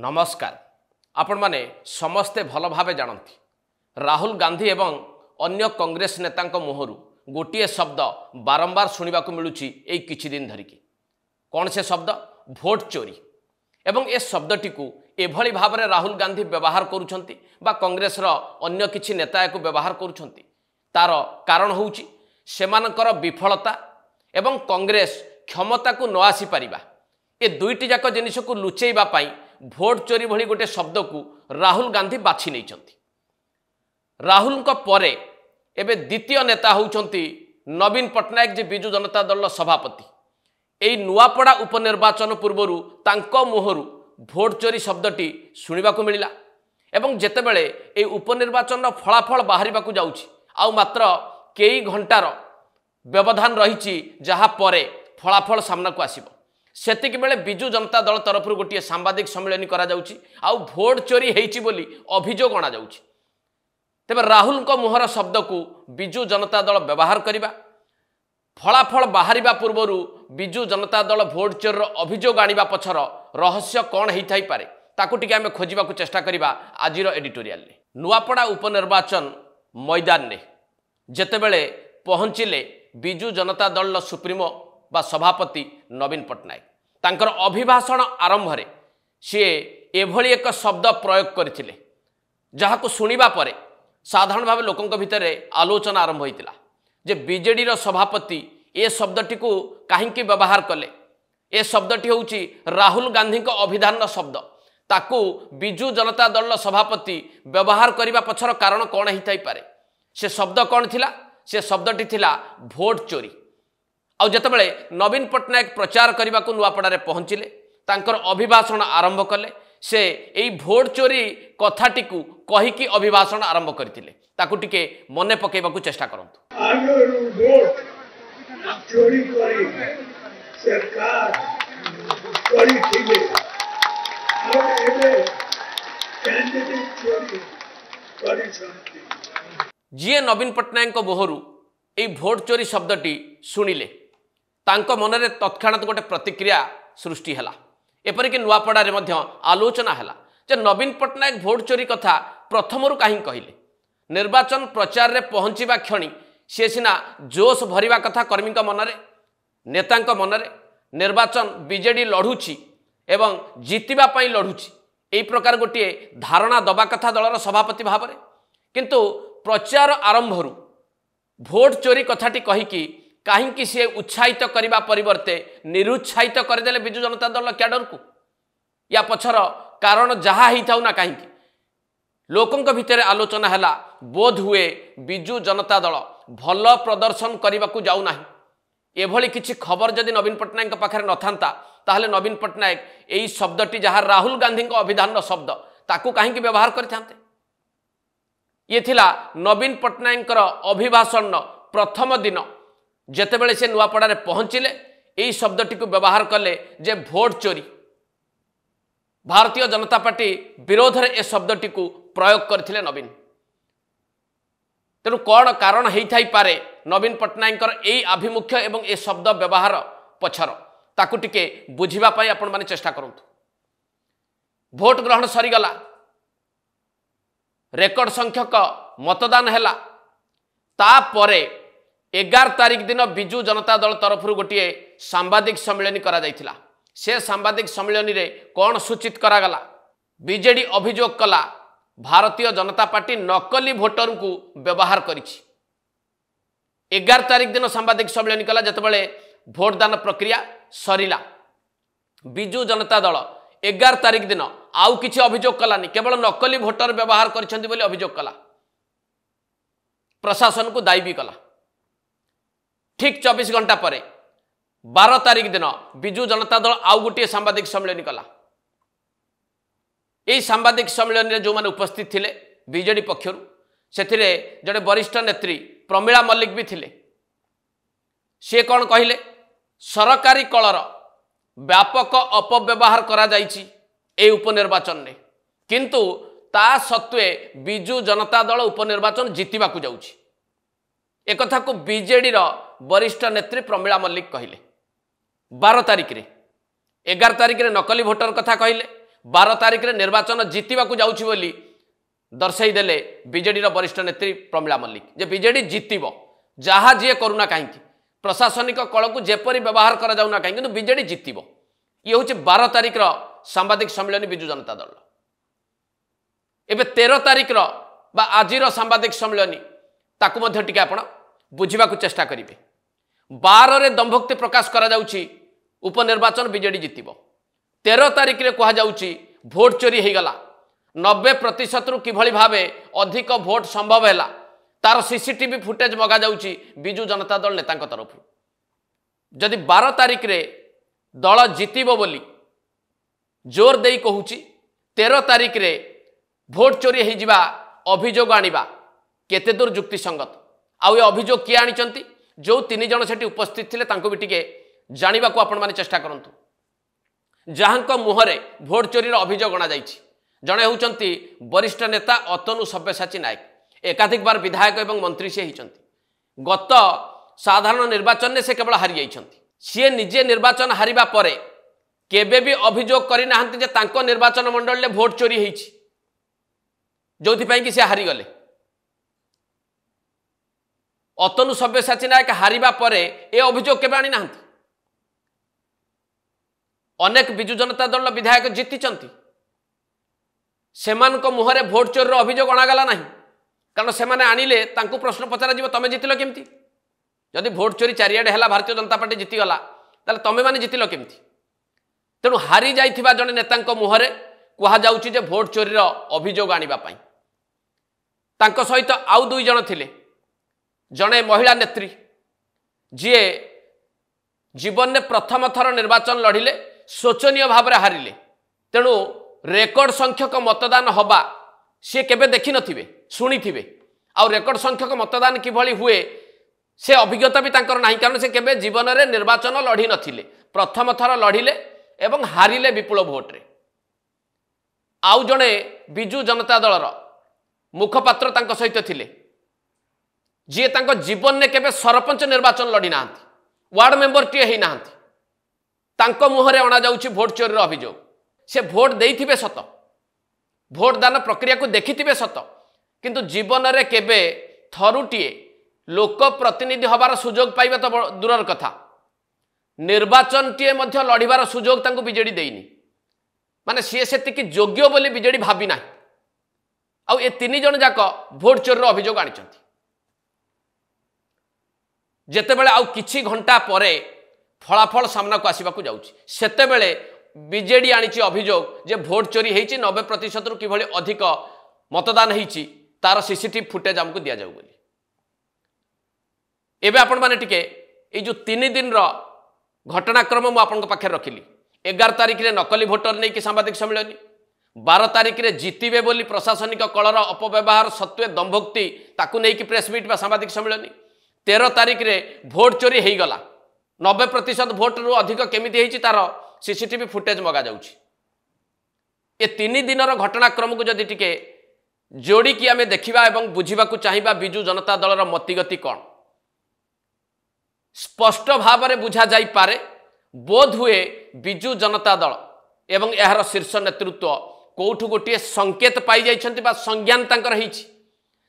नमस्कार आपण माने समस्ते भल भावे जानती राहुल गांधी एवं अन्य कांग्रेस नेतांक मुहरु गोटे शब्द बारंबार शुणा मिलूची एई किछि दिन धरिकी कौन से शब्द भोट चोरी एवं ए शब्दटी को एभली भावरे राहुल गांधी व्यवहार करुछंती बा कांग्रेस रो अन्य किछि नेता एको व्यवहार करुछंती तार कारण होउची सेमानकर विफलता एवं कांग्रेस क्षमता को न आसी परिबा ए दुईटी जाक जिनिस को लुचेइबा पाई भोट चोरी भली गोटे शब्द को राहुल गांधी बाछि नैछंती। राहुल को परे एबे द्वितीय नेता होउछंती नवीन पट्टनायक जे बिजू जनता दल सभापति एई नुआपड़ा उपनिर्वाचन पूर्वरु तांको मुहरु भोट चोरी शब्दटी शुणा मिला एवं जेतेबेले एई उपनिर्वाचन फलाफल बाहरिबा को जाउछि आउ मात्र कई घंटार व्यवधान रही जहा परे फलाफल सामना को आसिबो सेतिक बेले बिजू जनता दल तरफ गोटे सांबादिक सम्मेलन करा जाउछि आउ भोट चोरी हेइछि बोली अभियोग अणा जाउछि। तेबे राहुल को मुहर शब्द को बिजू जनता दल व्यवहार करिबा फलाफल बाहरिबा पूर्वरु बिजू जनता दल भोट चोर अभियोग आनिबा पछर रहस्य कौन हेइथाइ पारे ताकू टिके आमे खोजिबाकू चेष्टा करिबा आजिर एडिटोरियल ले। नुआपड़ा उपनिर्वाचन मैदान ने जेतेबेले पहुंचिले बिजू जनता दल सुप्रीमो बा सभापति नवीन पट्टनायक तांकर अभिभाषण आरंभ रे सी एभली एक शब्द प्रयोग करथिले जहाको सुनिबा परे साधारण भाव लोकंक भितरे आलोचना आरंभ होइतिला जे बीजेडी रो सभापति ए शब्दटी को काहेकि व्यवहार कले ए शब्दटी होउची राहुल गांधी को अभिधान शब्द ताकू बिजू जनता दल सभापति व्यवहार करिबा पछर कारण कौन हिथाइ पारे से शब्द कौन थिला से शब्दटी थिला भोट चोरी। आउ जेतेबेले नवीन पट्टनायक प्रचार करने को नुआपड़ा पहुँचिले तांकर अभिभाषण आरंभ कले से एई भोट चोरी कथाटी को कहीकि अभिभाषण आरंभ करथिले ताकू टिके मने पकेबाकू चेष्टा करंतु। आगरु भोट चोरी करी सरकार करी थिले आ एबे कैंडिडेट चोरी करी छथि जीए नवीन पट्टनायक को बोहरु एई भोट चोरी शब्दटी सुनिले तांको मनरे तत्क्षणात गोटे प्रतिक्रिया सृष्टि हला एपरिक नुआपड़ा रे मध्य आलोचना हला जे नवीन पट्टनायक भोट चोरी कथा प्रथमरु काहे कहिले निर्वाचन प्रचार रे पहुंचीबा क्षणी से सिना जोश भरिबा कथा कर्मीक मनरे नेतांक मनरे निर्वाचन बीजेडी लढुची एवं जितिबा पई लढुची एई प्रकार गोटे धारणा दबा कथा दलर सभापति भाबरे किंतु प्रचार आरंभरु भोट चोरी कथाटी कहीकि काहीकि सी उत्साहित करने परिवर्ते निरुत्साहित करदे बिजू जनता दल क्याडर को या पछर कारण जहा ही था ना कहीं लोकों भितर आलोचना है बोध हुए बिजू जनता दल भल प्रदर्शन करने को जाऊना एभली किछि खबर जदि नवीन पट्टनायक पाखे न था ताहले नवीन पट्टनायक यही शब्दटी जहाँ राहुल गांधी अभिधान शब्द ताकू कहीं व्यवहार करते ये थिला नवीन पट्टनायक अभिभाषण प्रथम दिन जेतेबेले से नुआपड़ा पहुंचिले यही शब्दटी को व्यवहार कले जे भोट चोरी भारतीय जनता पार्टी विरोध में ए शब्दटी को प्रयोग करथिले नवीन तेणु कौन कारण हेइथाइ पारे नवीन पट्टनायक यही आभिमुख्य एवं ए शब्द व्यवहार पछर ताकू टिके बुझिबा पई आपण माने चेष्टा करंतु। भोट ग्रहण सरीगला रेकर्ड संख्यक मतदान हैला तापरे 11 तारिख दिन बिजू जनता दल तरफ गोटे सांबादिक सम्मेलन करा जायथिला से सांबादिक सम्मेलन रे कौन सूचित करागला बीजेडी अभियोग कला भारतीय जनता पार्टी नकली भोटर को व्यवहार करिछि 11 तारिख दिन सांबादिक सम्मेलन कला जेतेबेले भोटदान प्रक्रिया सरीला बिजू जनता दल 11 तारिख दिन आउ किछि अभियोग कलानी केवल नकली भोटर व्यवहार करिसेंती बोली अभियोग कला प्रशासन को दायी भी कला। ठीक 24 घंटा पर 12 तारिख दिन बिजू जनता दल आउ गोटे सांबादिक सम्मेलन कला यही सांबादिक सम्मेलन में जो मैंने उपस्थित थिले बीजेडी पक्षर से जड़े वरिष्ठ नेत्री प्रमीला मल्लिक भी थिले सी कौन कहले सरकारी कलर व्यापक अपव्यवहार करा जाइछि ए उपनिर्वाचन में किंतु ता सत्वे बिजू जनता दल उपनिर्वाचन जितिबा को जाउछि एक कथा को बीजेडी रो वरिष्ठ नेत्री प्रमीला मल्लिक कहले 12 तारिख रे 11 तारिख रे नकली भोटर कथा कहले 12 तारिख रे निर्वाचन जितवा जाऊँगी बोली दर्शाईदेले बीजेडी वरिष्ठ नेत्री प्रमिला मल्लिक जे बीजेडी जितब जहाँ जी करूना कहीं प्रशासनिक कल को जेपरी व्यवहार करा जाऊना कहीं किंतु बीजेडी जितब ये हूँ 12 तारिख सांबादिक सम्मेलन विजु जनता दल एवं 13 तारिख आजिर सांबादिक सम्मेलन ताकू टिके आपण बुझा चेष्टा करेंगे 12 रे दंभोक्ति प्रकाश करा जाउची उपनिर्वाचन बीजेडी जितब 13 तारिख रे कहा जाउची भोट चोरी हो गला 90% रु किभली भावे अधिक भोट संभव है तार सीसीटीवी फुटेज मगा जाउची बिजु जनता दल नेता तरफ जदि 12 तारिख रे दल जितब बोली जोर दे कहूची 13 तारिख रे भोट चोरी हो जिबा अभियोग आनिबा केते दूर जुक्ति संगत आउ ये अभियोग किए आनिचंती जो 3 जन सेठी उपस्थित थिले तांको भी टिके जानिबा को आपण माने चेष्टा करंतु जहां मुहरे भोट चोरी अभियोग अणा जाइछि जड़े होउचंती वरिष्ठ नेता अतनु सब्यसाची नायक एकाधिक बार विधायक एवं मंत्री से होइचंती गत साधारण निर्वाचन में से केवल हारि जाइछंती सी निजे निर्वाचन हारिबा परे केबे भी अभियोग करि नाहंती जे तांको निर्वाचन मंडल में भोट चोरी होइछि जोथि पई कि से हारि गले अतनु सब्यसाची नायक हारिबा परे ए अभियोग केबे आनी नाहंती अनेक बिजु जनता दल विधायक जीतिचंती सेमानक मुहरे भोट चोर अभियोग अणागला नहीं कारण से आनिले तांको प्रश्न पचरा जीव तमे जितिल केमती जदि भोट चोरी चारिआडे है भारतीय जनता पार्टी जीतीगला ताले तमे माने जितिल केमती तेणु हारी जाइथिबा जने नेतांको मुहरे कहा जाउची जे भोट चोरीर अभियोग आनिबा पई तांको सहित आउ 2 जन थिले जने महिला नेत्री जीए जीवन में प्रथम थर निर्वाचन लड़िले शोचनीय भाव में हारिले तेणु रेकर्ड संख्यक मतदान हवा सी केबे देखि नथिबे शुणी थिबे आउ रेकर्ड संख्यक मतदान किभली हुए से अभिज्ञता भी तांकर नाही कारण से केबे जीवन में निर्वाचन लड़ी नथिले प्रथम थर लड़िले एवं हारिले विपुल भोट रे आउ जणे बिजु जनता दलर मुखपात्र तांको सहित थिले जी तांको जीवन में केबे सरपंच निर्वाचन लड़ी नाहंती वार्ड मेंबर टीए ही नाहंती तांको मुहरे अणा जाउची भोट चोरी अभियोग से भोट देइथिबे सत भोट दान प्रक्रिया को देखिथिबे सत किंतु जीवन में केबे थरुटीए लोक प्रतिनिधि हबार सुजोग पाइबा तो दूरर कथा निर्वाचन टीए मध्य लड़िबार सुजोग तांको बीजेडी देइनी माने सी सेतिकी योग्य बोली बीजेडी भाबी ना आउ ए 3 जन जाक भोट चोरी अभियोग आनिचंती जेतेबेले आउ किछि घंटा परे फलाफल सामना को आसिबा को जाउची सेतेबेले बीजेडी आनिची अभियोग जे भोट चोरी हेइची 90% रु किभली अधिक मतदान हेइची तार सीसीटीवी फुटेज हमको दिया जाउ बोली एबे आपण माने टिके ए जो 3 दिन रो घटनाक्रम मु आपन पाखे रखिली 11 तारिख रे नकली भोटर नै कि सांबादिक सम्मेलन 12 तारिख रे जीतिबे बोली प्रशासनिक कलर अपव्यवहार सत्वे दंभोक्ति ताकू नै कि प्रेस मीट बा सांबादिक सम्मेलन 13 तारिख रे भोट चोरी हो गला 90% भोट रु अधिक केमिति हेइची तार सीसीटीवी फुटेज मगा जाउची ए 3 दिनर घटनाक्रम को जदि टिके जोड़ी कि आमे देखिबा एवं बुझिबा को चाहिबा बिजु जनता दलर मतिगति कोन स्पष्ट भाव में बुझा जाई पारे बोध हुए बिजु जनता दल एवं यार शीर्ष नेतृत्व कोठु गोटे संकेत पाई जाइछंती बा संज्ञान तांकर हेइची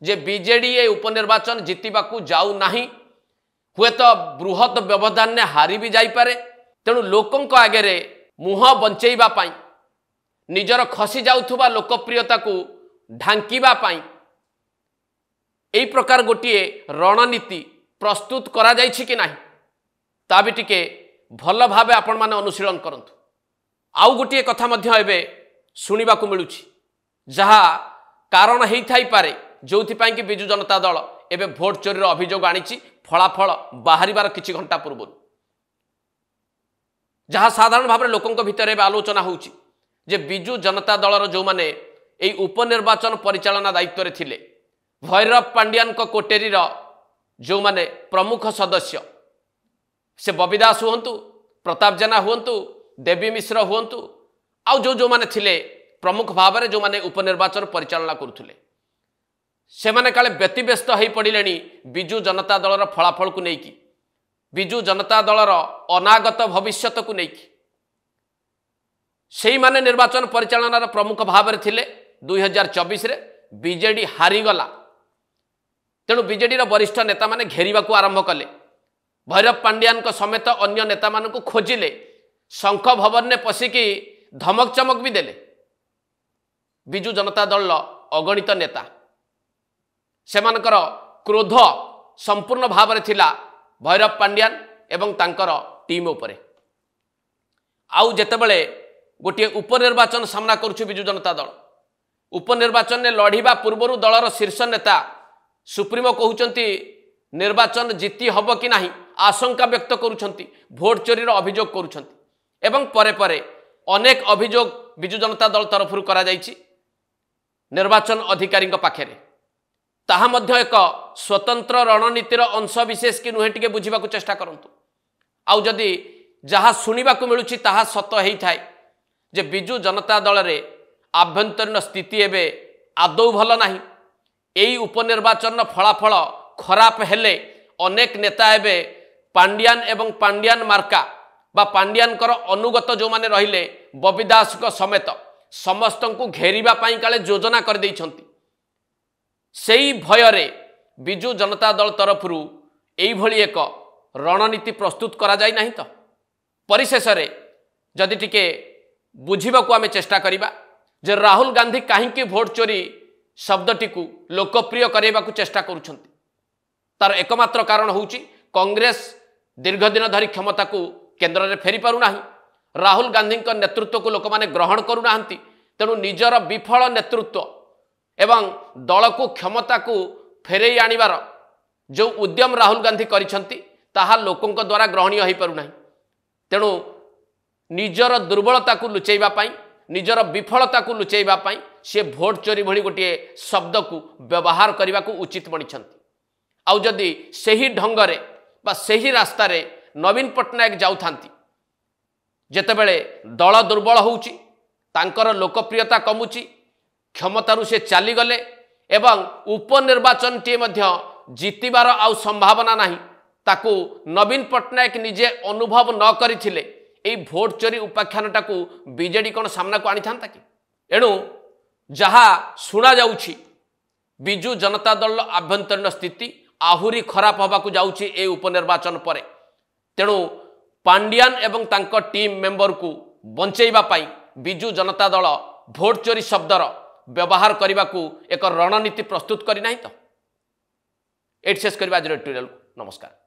जे बीजेडी ए उपनिर्वाचन जितिबाकू जाऊ नाही हुए तो बृहत व्यवधान ने हारी भी जाई पारे तेणु लोकंक आगे मुह बंचेइबा पाई निजर खसी जाउथुबा लोकप्रियता को ढांकीबा पाई एई प्रकार गोटे रणनीति प्रस्तुत करा जाइछि कि नाही ता भी टिके भल भावे आपण माने अनुशीलन करंतु आउ गोटे कथा मध्य एबे सुनिबा को मिलुछि जहा कारण हेइ थाई पारे जोथि पाई कि बिजु जनता दल एबे भोट चोरी अभियोग आनिछि फलाफल बाहरिबार किछि घंटा पूर्व जहाँ साधारण भाव में लोकों भितर आलोचना होउछि जे बिजु जनता दलर जो माने एई उपनिर्वाचन परिचालना दायित्व रे थिले भैरव पांड्यान को कोटेरीर जो माने प्रमुख सदस्य से बबी दास हुंतु प्रताप जेना हुंतु देवी मिश्र हुंतु आउ जो माने थिले प्रमुख भाव में जो माने उपनिर्वाचन परिचालना करुथुले से माने काले व्यतिव्यस्त हो पड़िलेनी बिजु जनता दलर फलाफल को नेकी बिजु जनता दलर अनागत भविष्यत को नेकी सेई माने निर्वाचन परिचालनार प्रमुख भाव में थिले 2024 रे बीजेडी हारीगला। तेणु बीजेडी वरिष्ठ नेता माने घेरिबा को आरंभ कले। भैरव पांड्यान को समेत अन्य नेता मान को खोजिले, शंख भवन ने पशिकी धमक चमक भी देले। बिजु जनता दल अगणित नेता सेमानकर क्रोध संपूर्ण भाव में थिला भैरव पांड्यान एवं तांकर टीम उपरे। आउ जेतेबेले गोटे उपनिर्वाचन सामना करुछि बिजु जनता दल, उपनिर्वाचन ने लढ़िबा पूर्वरु दलर शीर्ष नेता सुप्रीमो कहउचंती निर्वाचन जीति हब कि नाही आशंका व्यक्त करुछंती, भोट चोरीर अभियोग करुछंती एवं परे परे अनेक अभियोग बिजु जनता दल तरफरु करा जाइछि निर्वाचन अधिकारी पाखेरे। ताहा मध्य एक स्वतंत्र रणनीतिर अंश विशेष कि नुहे टिके बुझिबाकु चेष्टा करंतु। आउ जदि जहा सुनिबाकु मिलुछि ताहा सत हेई थाए जे बिजु जनता दल रे आभ्यंतरीण स्थिति एबे आदौ भल नाही। एई उपनिर्वाचन फलाफल खराब हेले अनेक नेता एबे पांड्यान एवं पांड्यान मार्का बा पांड्यान कर अनुगत जो माने रहिले बबी दास को समेत समस्त को घेरिबा पाई काले योजना कर दैछंती। सेई भयरे बिजु जनता दल तरफरु एई भली एक रणनीति प्रस्तुत करा जाय नाही। तो परिशेष रे जदि टिके बुझिबाकु आमे चेष्टा करिबा जे राहुल गांधी काहींकि भोट चोरी शब्दटी को लोकप्रिय कराइबाकु चेष्टा करुछंती, तार एकमात्र कारण होउची कांग्रेस दीर्घ दिन धरी क्षमता को केंद्र में फेरी पारु नाही। राहुल गांधी नेतृत्व को लोक माने ग्रहण करू नाहंती। तेणु निजर विफल नेतृत्व एवं दल को क्षमता को फेरई आनिबार जो उद्यम राहुल गांधी करिसंती ताहा लोकंक द्वारा ग्रहणीय होई पारु नाही। तेणु निजर दुर्बलता को लुचैबा पाई, निजर विफलता को लुचैबा पाई से भोट चोरी भली गोटे शब्द को व्यवहार करने को उचित मणिछंती। आउ जदि सही ढंगरे बा सही रास्ता रे नवीन पट्टनायक जाउथांती, जेतेबेले दल दुर्बल होउची, तांकर लोकप्रियता कमुची, क्षमतारु से चाली गले एवं उपनिर्वाचन टी मध्य जीतिबार आउ संभावना नाही, ताकू नवीन पट्टनायक निजे अनुभव न करिथिले एई भोट चोरी उपाख्यानटा को बीजेडी कोन सामना को आनी थांता कि। एणु जहा सुना जाउची बिजु जनता दल आभ्यंतरीण स्थिति आहुरी खराब हवा को जाउची ए उपनिर्वाचन परे। तेणु पांड्यान एवं तांको टीम मेंबर को बंचैबा पाई बिजु जनता दल भोट चोरी शब्दर व्यवहार करने को एक रणनीति प्रस्तुत करी नाही। तो एट शेष करबा आज एडिटोरियल। नमस्कार।